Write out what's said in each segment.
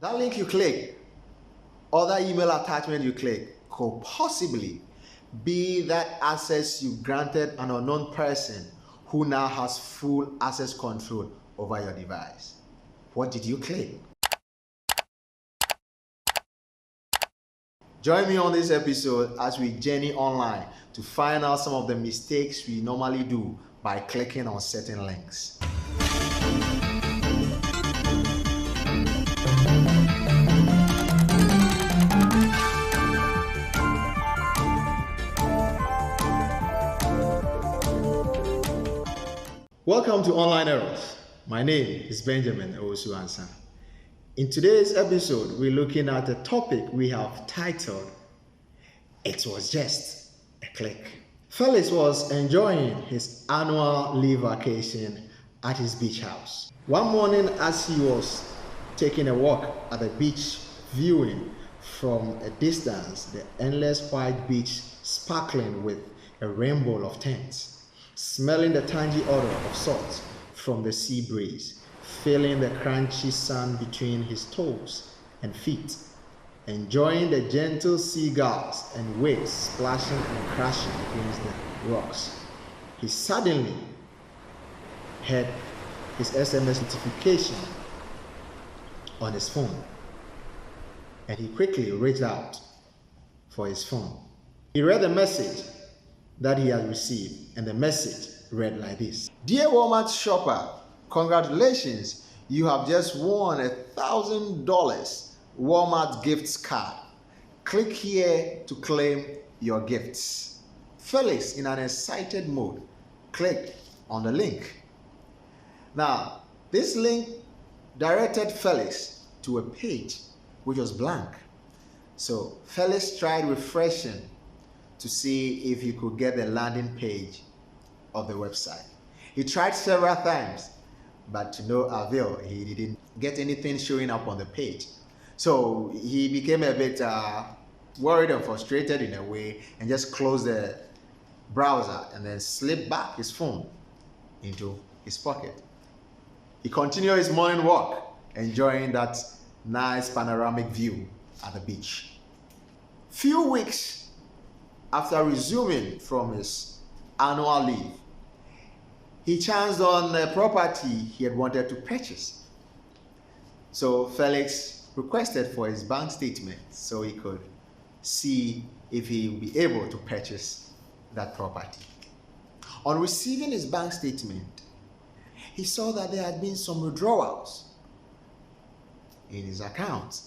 That link you click or that email attachment you click could possibly be that access you granted an unknown person who now has full access control over your device. What did you click? Join me on this episode as we journey online to find out some of the mistakes we normally do by clicking on certain links. Welcome to Online Errors. My name is Benjamin Owusu-Ansah. In today's episode, we're looking at a topic we have titled, "It Was Just a Click." Felix was enjoying his annual leave vacation at his beach house. One morning as he was taking a walk at the beach, viewing from a distance the endless white beach sparkling with a rainbow of tints, smelling the tangy odor of salt from the sea breeze, feeling the crunchy sand between his toes and feet, enjoying the gentle seagulls and waves splashing and crashing against the rocks, he suddenly had his SMS notification on his phone, and he quickly reached out for his phone. He read the message that he had received, and the message read like this: "Dear Walmart shopper, congratulations, you have just won $1,000 Walmart gifts card. Click here to claim your gifts." Felix, in an excited mode, clicked on the link. Now, this link directed Felix to a page which was blank. So Felix tried refreshing to see if he could get the landing page of the website. He tried several times, but to no avail. He didn't get anything showing up on the page. So he became a bit worried and frustrated in a way, and just closed the browser and then slipped back his phone into his pocket. He continued his morning walk, enjoying that nice panoramic view at the beach. Few weeks after resuming from his annual leave, he chanced on a property he had wanted to purchase. So Felix requested for his bank statement so he could see if he would be able to purchase that property. On receiving his bank statement, he saw that there had been some withdrawals in his account.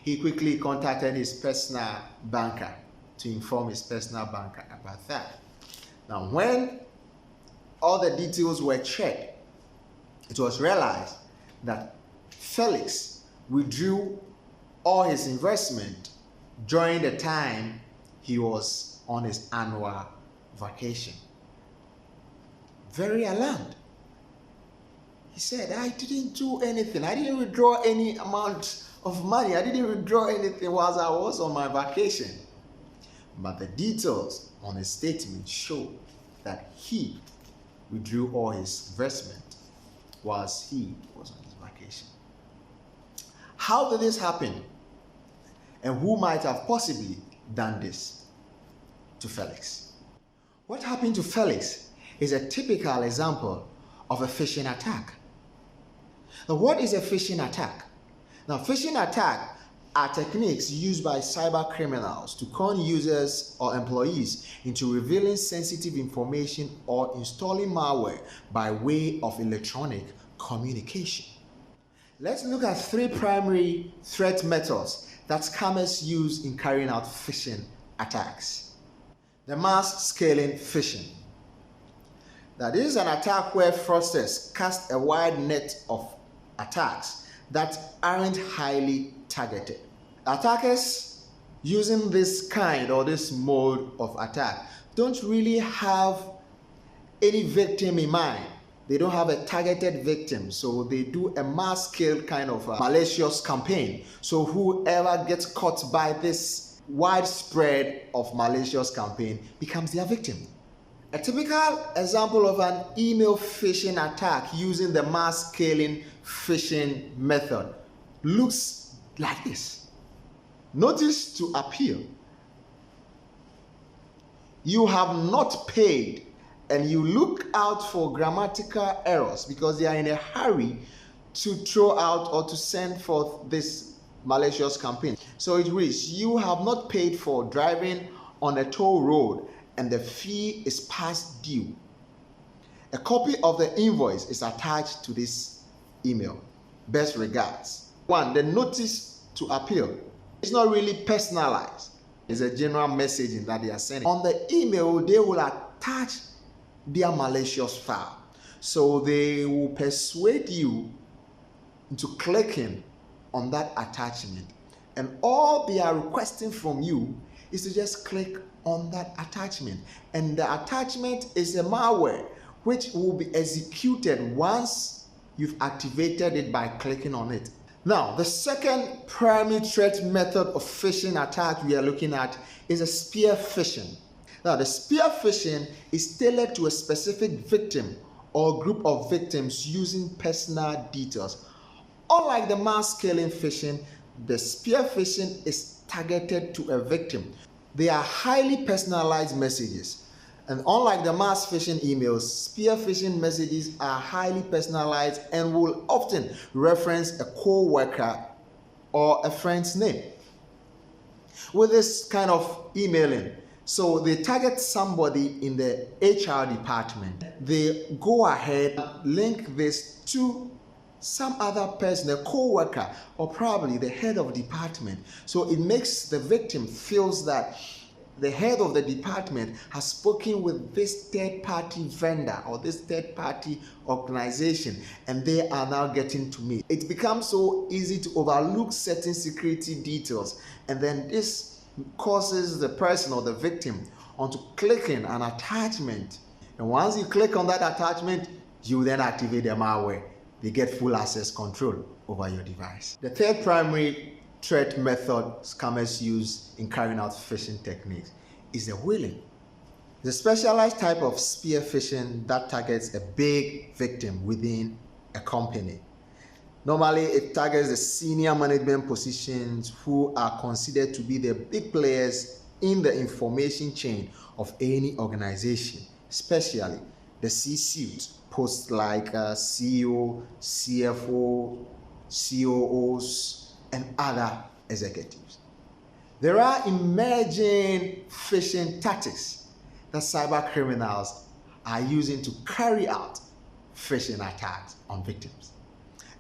He quickly contacted his personal banker to inform his personal banker about that. Now, when all the details were checked, it was realized that Felix withdrew all his investment during the time he was on his annual vacation. Very alarmed. He said, "I didn't do anything. I didn't withdraw any amount of money. I didn't withdraw anything whilst I was on my vacation." But the details on his statement show that he withdrew all his investment whilst he was on his vacation. How did this happen? And who might have possibly done this to Felix? What happened to Felix is a typical example of a phishing attack. Now, what is a phishing attack? Now, phishing attack are techniques used by cybercriminals to con users or employees into revealing sensitive information or installing malware by way of electronic communication. Let's look at three primary threat methods that scammers use in carrying out phishing attacks. The mass scaling phishing. Now, this is an attack where fraudsters cast a wide net of attacks that aren't highly targeted. Attackers using this kind or this mode of attack don't really have any victim in mind. They don't have a targeted victim, so they do a mass scale kind of malicious campaign. So whoever gets caught by this widespread of malicious campaign becomes their victim. A typical example of an email phishing attack using the mass scaling phishing method looks like this. Notice to appeal. You have not paid, and you look out for grammatical errors because they are in a hurry to throw out or to send forth this malicious campaign. So it reads, you have not paid for driving on a toll road and the fee is past due. A copy of the invoice is attached to this email. Best regards. 1. The notice to appeal. It's not really personalized. It's a general messaging that they are sending. On the email, they will attach their malicious file. So they will persuade you into clicking on that attachment. And all they are requesting from you is to just click on that attachment. And the attachment is a malware which will be executed once you've activated it by clicking on it. Now, the second primary threat method of phishing attack we are looking at is a spear phishing. Now, the spear phishing is tailored to a specific victim or group of victims using personal details. Unlike the mass scaling phishing, the spear phishing is targeted to a victim. They are highly personalized messages. And unlike the mass phishing emails, spear phishing messages are highly personalized and will often reference a co-worker or a friend's name. With this kind of emailing, so they target somebody in the HR department. They go ahead and link this to some other person, a co-worker, or probably the head of department. So it makes the victim feels that the head of the department has spoken with this third-party vendor or this third-party organization, and they are now getting to me. It becomes so easy to overlook certain security details, and then this causes the person or the victim onto clicking an attachment. And once you click on that attachment, you then activate the malware. They get full access control over your device. The third primary threat method scammers use in carrying out phishing techniques is the whaling. The specialized type of spear phishing that targets a big victim within a company. Normally, it targets the senior management positions who are considered to be the big players in the information chain of any organization, especially the C-suite, posts like CEO, CFO, COOs, and other executives. There are emerging phishing tactics that cyber criminals are using to carry out phishing attacks on victims.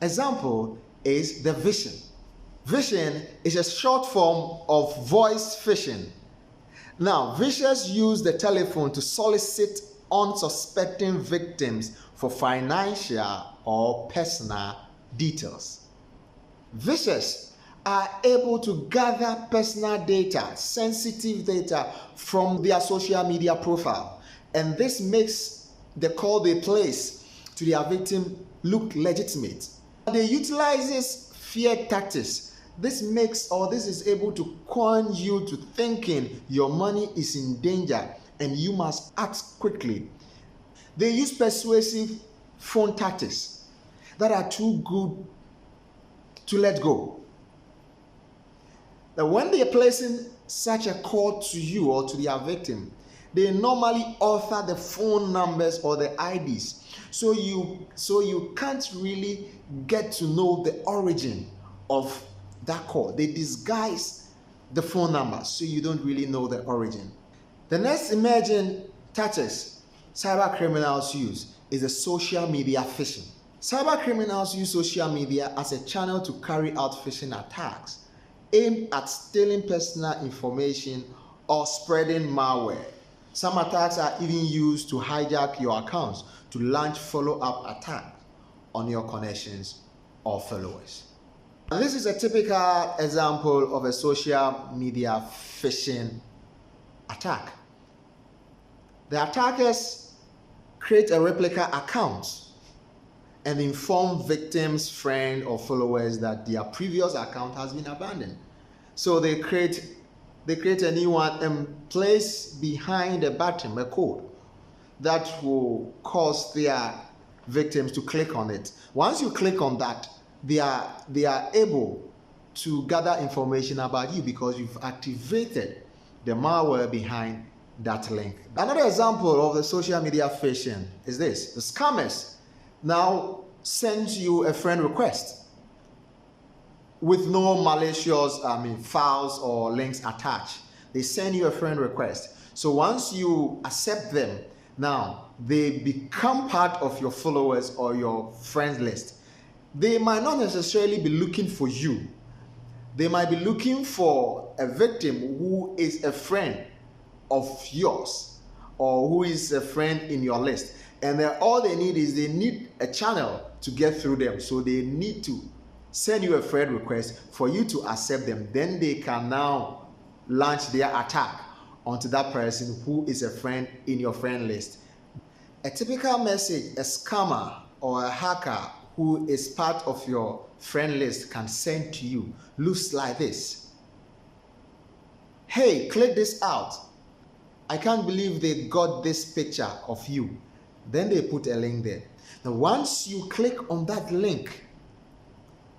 Example is the Vishing. Vishing is a short form of voice phishing. Now, vicious use the telephone to solicit unsuspecting victims for financial or personal details. Vicious are able to gather personal data, sensitive data from their social media profile, and this makes the call they place to their victim look legitimate. They utilize this fear tactics. This is able to con you to thinking your money is in danger and you must act quickly. They use persuasive phone tactics that are too good to let go. Now, when they are placing such a call to you or to their victim, they normally author the phone numbers or the IDs, so you can't really get to know the origin of that call. They disguise the phone number so you don't really know the origin. The next emerging tactics cyber criminals use is the social media phishing. Cyber criminals use social media as a channel to carry out phishing attacks aimed at stealing personal information or spreading malware. Some attacks are even used to hijack your accounts to launch follow-up attacks on your connections or followers. And this is a typical example of a social media phishing attack. The attackers create a replica account and inform victims, friends, or followers that their previous account has been abandoned. So they create a new one and place behind a button a code that will cause their victims to click on it. Once you click on that, they are able to gather information about you because you've activated the malware behind that link. Another example of the social media phishing is this. The scammers now send you a friend request with no malicious files or links attached. They send you a friend request. So once you accept them, now they become part of your followers or your friends list. They might not necessarily be looking for you. They might be looking for a victim who is a friend of yours or who is a friend in your list. And then all they need is they need a channel to get through them. So they need to send you a friend request for you to accept them. Then they can now launch their attack onto that person who is a friend in your friend list. A typical message a scammer or a hacker who is part of your friend list can send to you looks like this. Hey, click this out. I can't believe they got this picture of you. Then they put a link there. Now once you click on that link,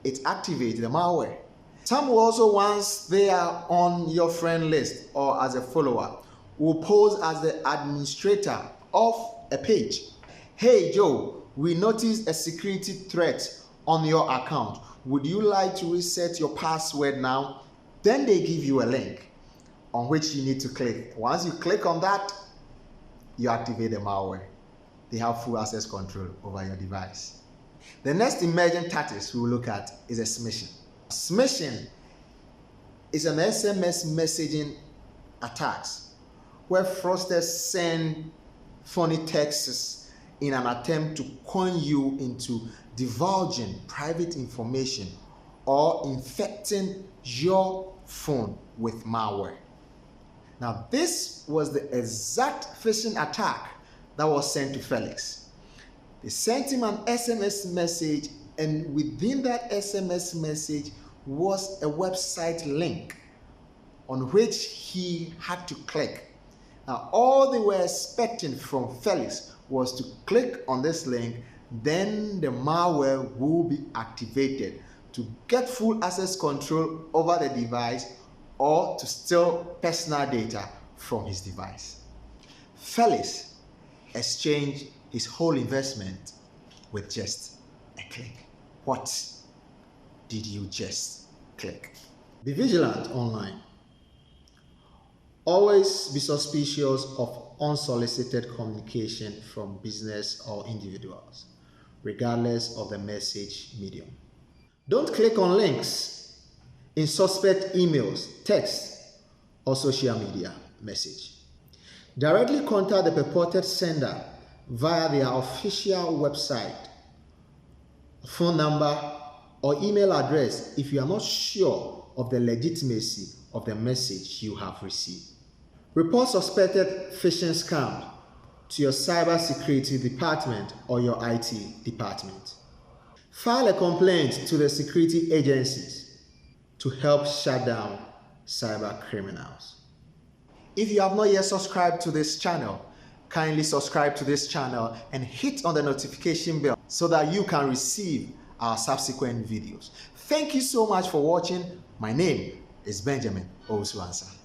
it activates the malware. Some will also, once they are on your friend list or as a follower, will pose as the administrator of a page. Hey Joe, we noticed a security threat on your account. Would you like to reset your password now? Then they give you a link on which you need to click. Once you click on that, you activate the malware. They have full access control over your device. The next emerging tactics we will look at is a smishing. Smishing is an SMS messaging attacks where fraudsters send phony texts in an attempt to con you into divulging private information or infecting your phone with malware. Now, this was the exact phishing attack that was sent to Felix. They sent him an SMS message, and within that SMS message was a website link on which he had to click. Now, all they were expecting from Felix was to click on this link, then the malware will be activated to get full access control over the device or to steal personal data from his device. Felix exchanged his whole investment with just a click. What did you just click? Be vigilant online. Always be suspicious of unsolicited communication from business or individuals, regardless of the message medium. Don't click on links in suspect emails, texts, or social media message. Directly contact the purported sender via their official website, phone number, or email address if you are not sure of the legitimacy of the message you have received. Report suspected phishing scam to your cybersecurity department or your IT department. File a complaint to the security agencies to help shut down cyber criminals. If you have not yet subscribed to this channel, kindly subscribe to this channel and hit on the notification bell so that you can receive our subsequent videos. Thank you so much for watching. My name is Benjamin Owusu-Ansah.